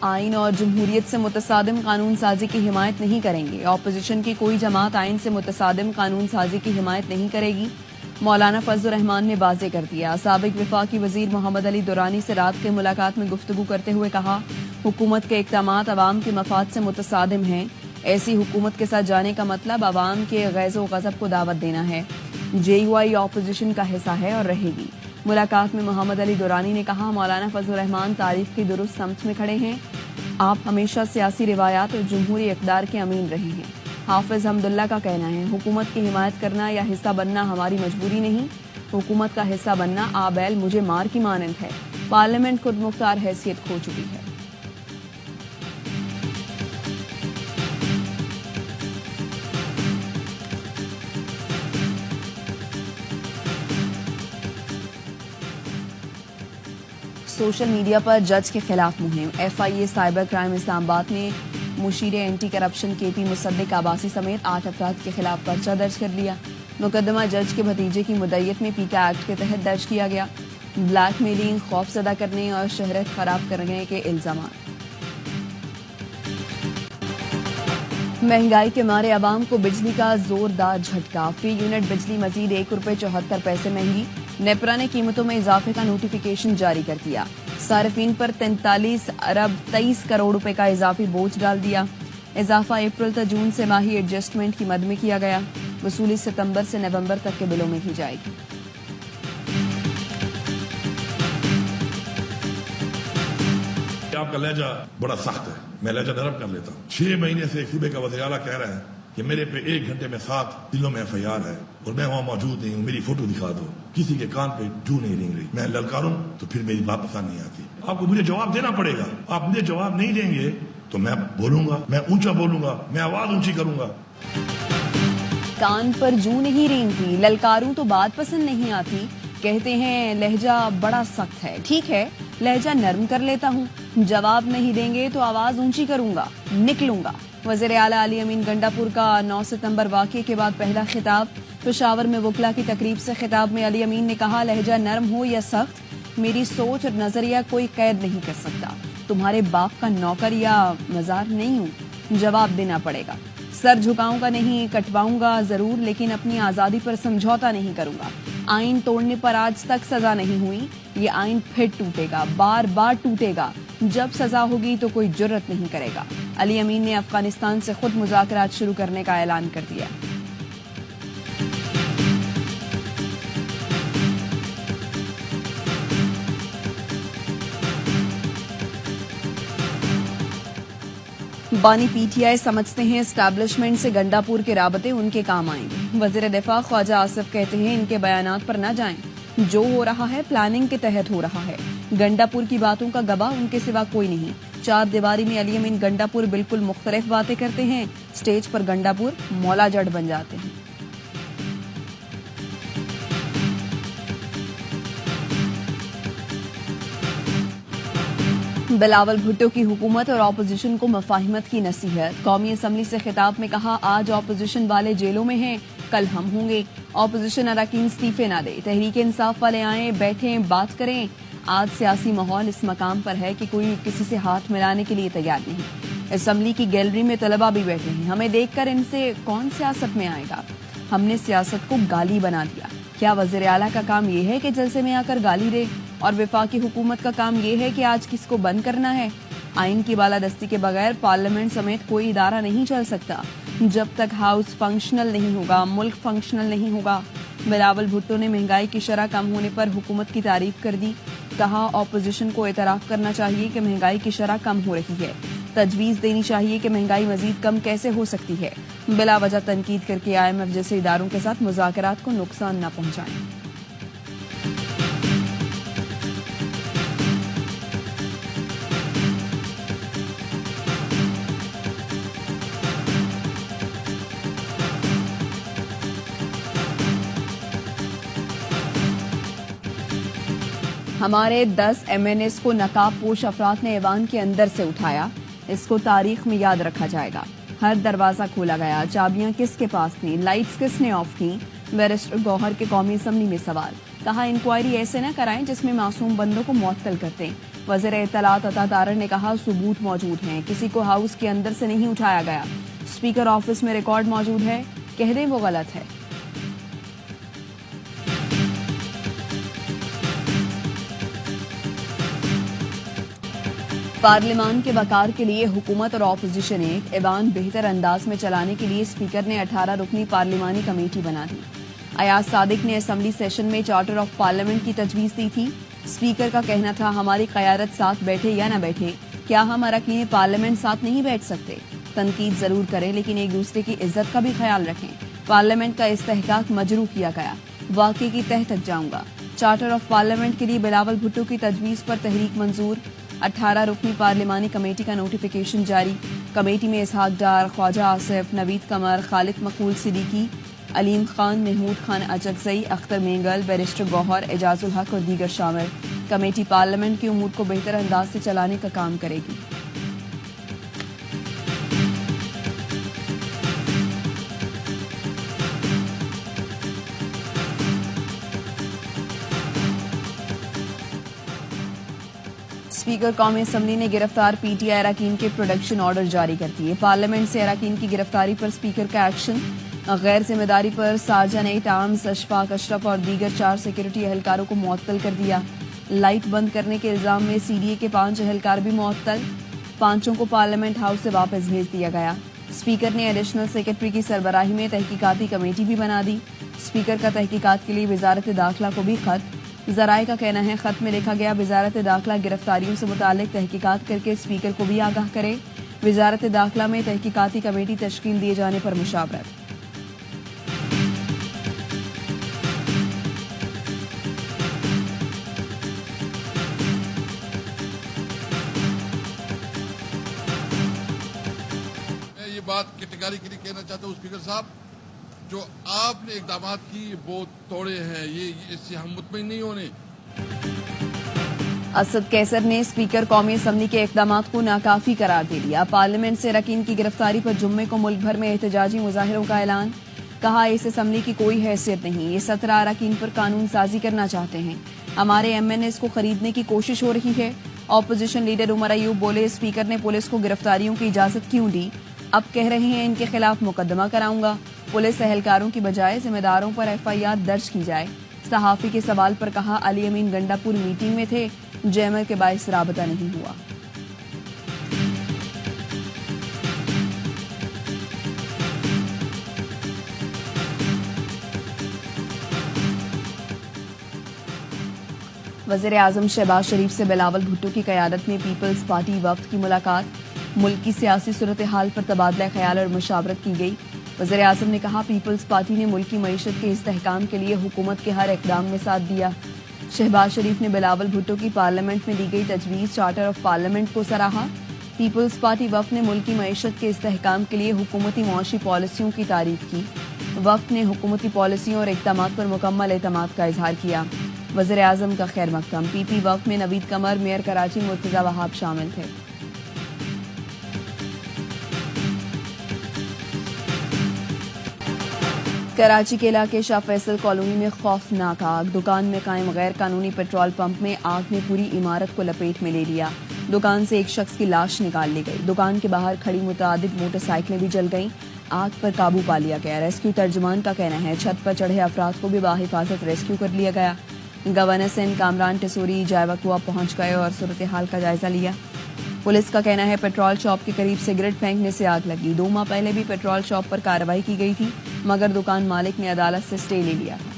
آئین اور جمہوریت سے متصادم قانون سازی کی حمایت نہیں کریں گے. اپوزیشن کی کوئی جماعت آئین سے متصادم قانون سازی کی حمایت نہیں کرے گی. مولانا فضل الرحمان نے واضح کر دیا. سابق وفاقی وزیر محمد علی دورانی سے رات کی ملاقات میں گفتگو کرتے ہوئے کہا حکومت کے اقدامات عوام کے مفاد سے متصادم ہیں. ایسی حکومت کے ساتھ جانے کا مطلب عوام کے غیظ و غضب کو دعوت دینا ہے. JUI اپوزیشن کا حصہ ہے اور رہے گی. ملاقات میں محمد علی دورانی نے کہا مولانا فضل الرحمان تاریخ کی درست سمت میں کھڑے ہیں. آپ ہمیشہ سیاسی روایات اور جمہوری اقدار کے امین رہے ہیں. حافظ حمداللہ کا کہنا ہے حکومت کی حمایت کرنا یا حصہ بننا ہماری مجبوری نہیں. حکومت کا حصہ بننا آبیل مجھے مار کی مانند ہے. پارلیمنٹ خود مختار حیثیت کھو چکی ہے. سوشل میڈیا پر جج کے خلاف مہم. FIA سائبر کرائم اسلام آباد نے مشیر اینٹی کرپشن KP مصدق عباسی سمیت 8 افراد کے خلاف پرچہ درج کر لیا. مقدمہ جج کے بھتیجے کی مدعیت میں پیکا ایکٹ کے تحت درج کیا گیا. بلیک میلنگ، خوف زدہ کرنے اور شہرت خراب کرنے کے الزامات. مہنگائی کے مارے عوام کو بجلی کا زوردار جھٹکا. فی یونٹ بجلی مزید ₹1.74 مہنگی. نیپرا نے قیمتوں میں اضافے کا نوٹیفیکیشن جاری کر دیا. صارفین پر 43 ارب 23 کروڑ روپے کا اضافی بوجھ ڈال دیا. اضافہ اپریل تا جون سے ماہی ایڈجسٹمنٹ کی مد میں کیا گیا. وصولی ستمبر سے نومبر تک کے بلوں میں کی جائے گی. آپ کا لہجہ بڑا سخت ہے، میں لہجہ نرم کر لیتا ہوں. 6 مہینے سے ایک صوبے کا وزیر اعلیٰ کہہ رہا ہے کہ میرے پہ 1 گھنٹے میں 7 ضلعوں میں FIR ہے اور میں وہاں موجود نہیں ہوں، میری فوٹو دکھا دو. کسی کے کان پہ جو نہیں رینگ رہی. میں للکاروں تو پھر میری بات پسند نہیں آتی. آپ کو مجھے جواب دینا پڑے گا. آپ مجھے جواب نہیں دیں گے تو میں بولوں گا، میں اونچا بولوں گا، میں آواز اونچی کروں گا. کان پر جو نہیں رینگتی، للکاروں تو بات پسند نہیں آتی. کہتے ہیں لہجہ بڑا سخت ہے. ٹھیک ہے، لہجہ نرم کر لیتا ہوں. جواب نہیں دیں گے تو آواز اونچی کروں گا، نکلوں گا. وزیر اعلیٰ علی امین گنڈا پور کا 9 ستمبر واقعے کے بعد پہلا خطاب. پشاور میں وکلا کی تقریب سے خطاب میں علی امین نے کہا لہجہ نرم ہو یا سخت، میری سوچ اور نظریہ کوئی قید نہیں کر سکتا. تمہارے باپ کا نوکر یا مزار نہیں ہوں. جواب دینا پڑے گا. سر جھکاؤں گا نہیں، کٹواؤں گا ضرور، لیکن اپنی آزادی پر سمجھوتا نہیں کروں گا. آئین توڑنے پر آج تک سزا نہیں ہوئی. یہ آئین پھر ٹوٹے گا، بار بار ٹوٹے گا. جب سزا ہوگی تو کوئی جرت نہیں کرے گا. علی امین نے افغانستان سے خود مذاکرات شروع کرنے کا اعلان کر دیا. بانی PTI سمجھتے ہیں اسٹیبلشمنٹ سے گنڈا پور کے رابطے ان کے کام آئیں گے. وزیر دفاع خواجہ آصف کہتے ہیں ان کے بیانات پر نہ جائیں. جو ہو رہا ہے پلاننگ کے تحت ہو رہا ہے. گنڈا پور کی باتوں کا گواہ ان کے سوا کوئی نہیں. 4 دیواری میں علی امین گنڈا پور بالکل مختلف باتیں کرتے ہیں. سٹیج پر گنڈا پور مولا جڑ بن جاتے ہیں. بلاول بھٹو کی حکومت اور اپوزیشن کو مفاہمت کی نصیحت. قومی اسمبلی سے خطاب میں کہا آج اپوزیشن والے جیلوں میں ہیں، کل ہم ہوں گے. اپوزیشن اراکین استعفے نہ دے. تحریک انصاف والے آئیں، بیٹھیں، بات کریں. آج سیاسی ماحول اس مقام پر ہے کہ کوئی کسی سے ہاتھ ملانے کے لیے تیار نہیں. اسمبلی کی گیلری میں طلبہ بھی بیٹھے ہیں. ہمیں دیکھ کر ان سے کون سیاست میں آئے گا. ہم نے سیاست کو گالی بنا دیا. کیا وزیر اعلیٰ کا کام یہ ہے کہ جلسے میں آ کر گالی دے اور وفاقی حکومت کا کام یہ ہے کہ آج کس کو بند کرنا ہے؟ آئین کی بالادستی کے بغیر پارلیمنٹ سمیت کوئی ادارہ نہیں چل سکتا. جب تک ہاؤس فنکشنل نہیں ہوگا، ملک فنکشنل نہیں ہوگا. بلاول بھٹو نے مہنگائی کی شرح کم ہونے پر حکومت کی تعریف کر دی. کہا اپوزیشن کو اعتراف کرنا چاہیے کہ مہنگائی کی شرح کم ہو رہی ہے. تجویز دینی چاہیے کہ مہنگائی مزید کم کیسے ہو سکتی ہے. بلا وجہ تنقید کر کے IMF جیسے اداروں کے ساتھ مذاکرات کو نقصان نہ پہنچائیں. ہمارے 10 MNS کو نقاب پوش افراد نے ایوان کے اندر سے اٹھایا. اس کو تاریخ میں یاد رکھا جائے گا. ہر دروازہ کھولا گیا. چابیاں کس کے پاس تھیں؟ لائٹس کس نے آف کی؟ بیرسٹر گوہر کے قومی اسمبلی میں سوال. کہا انکوائری ایسے نہ کرائیں جس میں معصوم بندوں کو معطل کرتے. वज़ीर इत्तलात अता तारर ने कहा सबूत मौजूद हैं, किसी को हाउस के अंदर से नहीं उठाया गया। स्पीकर ऑफिस में रिकॉर्ड मौजूद है, कह दें वो गलत है। पार्लियामान के वकार के लिए हुकूमत और ऑपोजिशन एक ऐवान बेहतर अंदाज में चलाने के लिए स्पीकर ने 18 रुकनी पार्लिमानी कमेटी बना दी। अयाज सादिक ने असेंबली सेशन में चार्टर ऑफ पार्लियामेंट की तजवीज़ दी थी। स्पीकर का कहना था हमारी क़यादत साथ बैठे या न बैठे, क्या हम अरकान पार्लियामेंट साथ नहीं बैठ सकते? तनकीद ज़रूर करें लेकिन एक दूसरे की इज्जत का भी ख्याल रखें। पार्लियामेंट का इस्तेहकाक मजरू किया गया, वाक़े की तह तक जाऊंगा। चार्टर ऑफ पार्लियामेंट के लिए बिलावल भुट्टो की तजवीज़ पर तहरीक मंजूर। 18 रुकनी पार्लिमानी कमेटी का नोटिफिकेशन जारी। कमेटी में इसहाक डार, ख्वाजा आसिफ, नवीद कमर, खालिद मकबूल सिद्दीकी, अलीम खान, महमूद खान अचकजई, अख्तर मेंगल, बैरिस्टर गौहर, एजाजुल हक और दीगर शामिल। कमेटी पार्लियामेंट के उमूर को बेहतर अंदाज से चलाने का काम करेगी। स्पीकर कौमी असम्बली ने गिरफ्तार पीटीआई अरकान के प्रोडक्शन ऑर्डर जारी कर दिए। पार्लियामेंट से अरकान की गिरफ्तारी पर स्पीकर का एक्शन। गैर जिम्मेदारी पर sergeant at arms Ashfaq Ashraf और दीगर 4 सिक्योरिटी एहलकारों को मुअत्तल कर दिया। लाइट बंद करने के इल्जाम में सीडीए के 5 एहलकार भी मुअत्तल। 5 को पार्लियामेंट हाउस से वापस भेज दिया गया। स्पीकर ने एडिशनल सेक्रेटरी की सरबराही में तहकीकाती कमेटी भी बना दी। स्पीकर का तहकीकात के लिए वजारत दाखिला को भी खत। ज़राए का कहना है खत में लिखा गया वजारत दाखिला गिरफ्तारियों से मुतालिक तहकीकात करके स्पीकर को भी आगाह करे। वजारत दाखिला में तहकीकाती कमेटी तश्कील दिए जाने पर मुशावरत। मैं ये बात कैटेगरिकली कहना चाहता हूँ स्पीकर साहब, जो आपने इकदाम की वो तोड़े हैं, ये इससे हम मुतमईन नहीं होने। असद कैसर ने स्पीकर कौमी असम्बली के इकदाम को नाकाफी करार दे दिया। पार्लियामेंट से अरकान की गिरफ्तारी पर जुम्मे को मुल्क भर में एहतजाजी मुजाहिरों का ऐलान। कहा इस असम्बली की कोई हैसियत नहीं, ये 17 अरकान पर कानून साजी करना चाहते हैं। हमारे MNAs को खरीदने की कोशिश हो रही है। ऑपोजिशन लीडर उमर अयूब बोले स्पीकर ने पुलिस को गिरफ्तारियों की इजाजत क्यों दी? अब कह रहे हैं इनके खिलाफ मुकदमा कराऊंगा। पुलिस एहलकारों की बजाय जिम्मेदारों पर FIR दर्ज की जाए। सहाफी के सवाल पर कहा अली अमीन गंडापुर मीटिंग में थे, जैमर के बाइस राबता नहीं हुआ। वज़ीर आज़म शहबाज शरीफ से बिलावल भुट्टो की क़यादत में पीपल्स पार्टी वफ्द की मुलाकात। मुल्क की सियासी सूरत हाल पर तबादला ख्याल और मुशावरत की गई। वज़ीर आज़म ने कहा पीपल्स पार्टी ने मुल्क की मईशत के इस्तेहकाम के लिए हुकूमत के हर इक़दाम में साथ दिया। शहबाज शरीफ ने बिलावल भुट्टो की पार्लियामेंट में दी गई तजवीज़ चार्टर ऑफ पार्लियामेंट को सराहा। पीपल्स पार्टी वफ्द ने मुल्क की मईशत के इस्तेहकाम के लिए हुकूमती मुआशी पॉलिसियों की तारीफ की। वफ्द ने हुकूमती पॉलिसियों और इक़दामात पर मुकम्मल एतमाद का इजहार किया। वज़ीर आज़म का खैर मकदम। PP वफ्द में नवीद कमर, मेयर कराची मुर्तज़ा वहाब शामिल थे। कराची के इलाके शाह फैसल कॉलोनी में खौफनाक आग। दुकान में कायम गैर कानूनी पेट्रोल पंप में आग ने पूरी इमारत को लपेट में ले लिया। दुकान से एक शख्स की लाश निकाल ली गई। दुकान के बाहर खड़ी मुतादिद मोटरसाइकिलें भी जल गईं। आग पर काबू पा लिया गया। रेस्क्यू तर्जुमान का कहना है छत पर चढ़े अफराद को भी बाहिफाजत रेस्क्यू कर लिया गया। गवर्नर सिंध कामरान टिसोरी जायवकुआ पहुंच गए और सूरत हाल का जायजा लिया। पुलिस का कहना है पेट्रोल शॉप के करीब सिगरेट फेंकने से आग लगी। 2 माह पहले भी पेट्रोल शॉप पर कार्रवाई की गई थी, मगर दुकान मालिक ने अदालत से स्टे ले लिया था।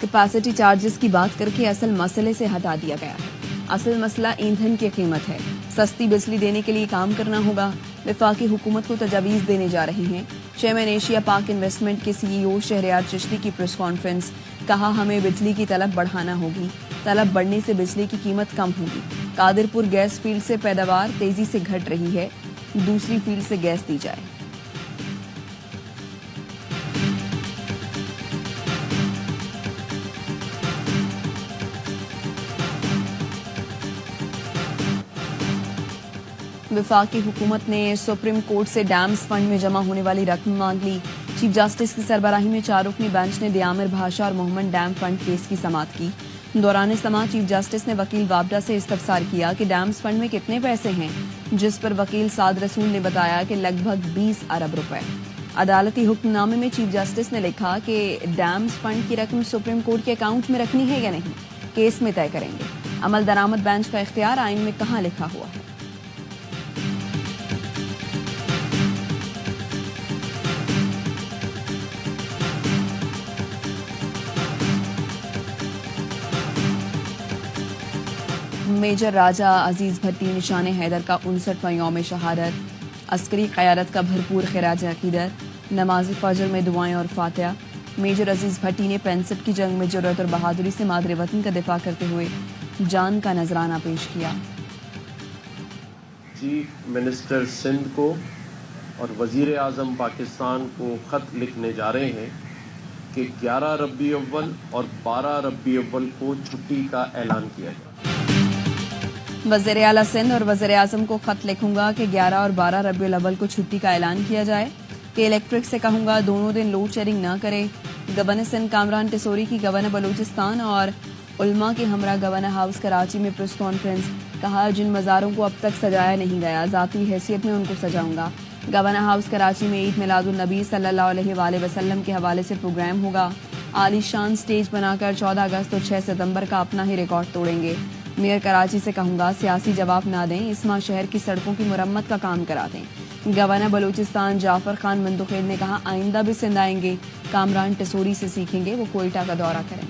कैपेसिटी चार्जेस की बात करके असल मसले से हटा दिया गया है। असल मसला ईंधन की कीमत है। सस्ती बिजली देने के लिए काम करना होगा। वफाकी हुकूमत को तजावीज़ देने जा रहे हैं। चेयरमैन एशिया पाक इन्वेस्टमेंट के CEO शहरयार चिश्ती की प्रेस कॉन्फ्रेंस। कहा हमें बिजली की तलब बढ़ाना होगी। तलब बढ़ने से बिजली की कीमत कम होगी। कादिरपुर गैस फील्ड से पैदावार तेजी से घट रही है, दूसरी फील्ड से गैस दी जाए। वफाकी हुकूमत ने सुप्रीम कोर्ट से डैम्स फंड में जमा होने वाली रकम मांग ली। चीफ जस्टिस की सरबराही में 4 रुकनी बेंच ने दियामिर भाषा और मोहम्मद डैम फंड केस की समाअत की। दौरान समाअत चीफ जस्टिस ने वकील वाबडा से इस्तफसार किया कि डैम्स फंड में कितने पैसे हैं, जिस पर वकील साद रसूल ने बताया कि लगभग 20 अरब रुपए। अदालती हुक्मनामे में चीफ जस्टिस ने लिखा कि डैम्स फंड की रकम सुप्रीम कोर्ट के अकाउंट में रखनी है या नहीं, केस में तय करेंगे। अमल दरामद बेंच का इख्तियार आइन में कहाँ लिखा हुआ है। मेजर राजा अजीज भट्टी निशान हैदर का 59वां यौम शहादत, अस्करी क़यादत का भरपूर खिराज अकीदत, नमाज फजर में दुआएं और फातिहा। मेजर अजीज भट्टी ने 65 की जंग में जुर्रत और बहादुरी से मादरे वतन का दिफा करते हुए जान का नजराना पेश किया। चीफ मिनिस्टर सिंध को और वजीर आज़म पाकिस्तान को ख़त लिखने जा रहे हैं कि 11 रबी अव्वल और 12 रबी अव्वल को छुट्टी का ऐलान किया जाए। वज़ीर आला सिंध और वज़ीर आज़म को खत लिखूंगा कि 11 और 12 रबीउल अव्वल को छुट्टी का ऐलान किया जाए, कि इलेक्ट्रिक से कहूंगा दोनों दिन लोड शेडिंग न करे। गवर्नर सिंध कामरान टिसोरी की गवर्नर बलूचिस्तान और उलमा के हमरा गवर्नर हाउस कराची में प्रेस कॉन्फ्रेंस। कहा, जिन मज़ारों को अब तक सजाया नहीं गया, ज़ाती हैसियत में उनको सजाऊंगा। गवर्नर हाउस कराची में ईद मिलादुन नबी सल्लल्लाहु अलैहि वसल्लम के हवाले से प्रोग्राम होगा। आलीशान स्टेज बनाकर 14 अगस्त और 6 सितंबर का अपना ही रिकॉर्ड तोड़ेंगे। मेयर कराची से कहूंगा सियासी जवाब ना दें, इस माह शहर की सड़कों की मुरम्मत का काम करा दें। गवर्नर बलूचिस्तान जाफर खान मंदुखेल ने कहा, आइंदा भी सिंध आएंगे, कामरान टिसोरी से सीखेंगे, वो कोयटा का दौरा करें।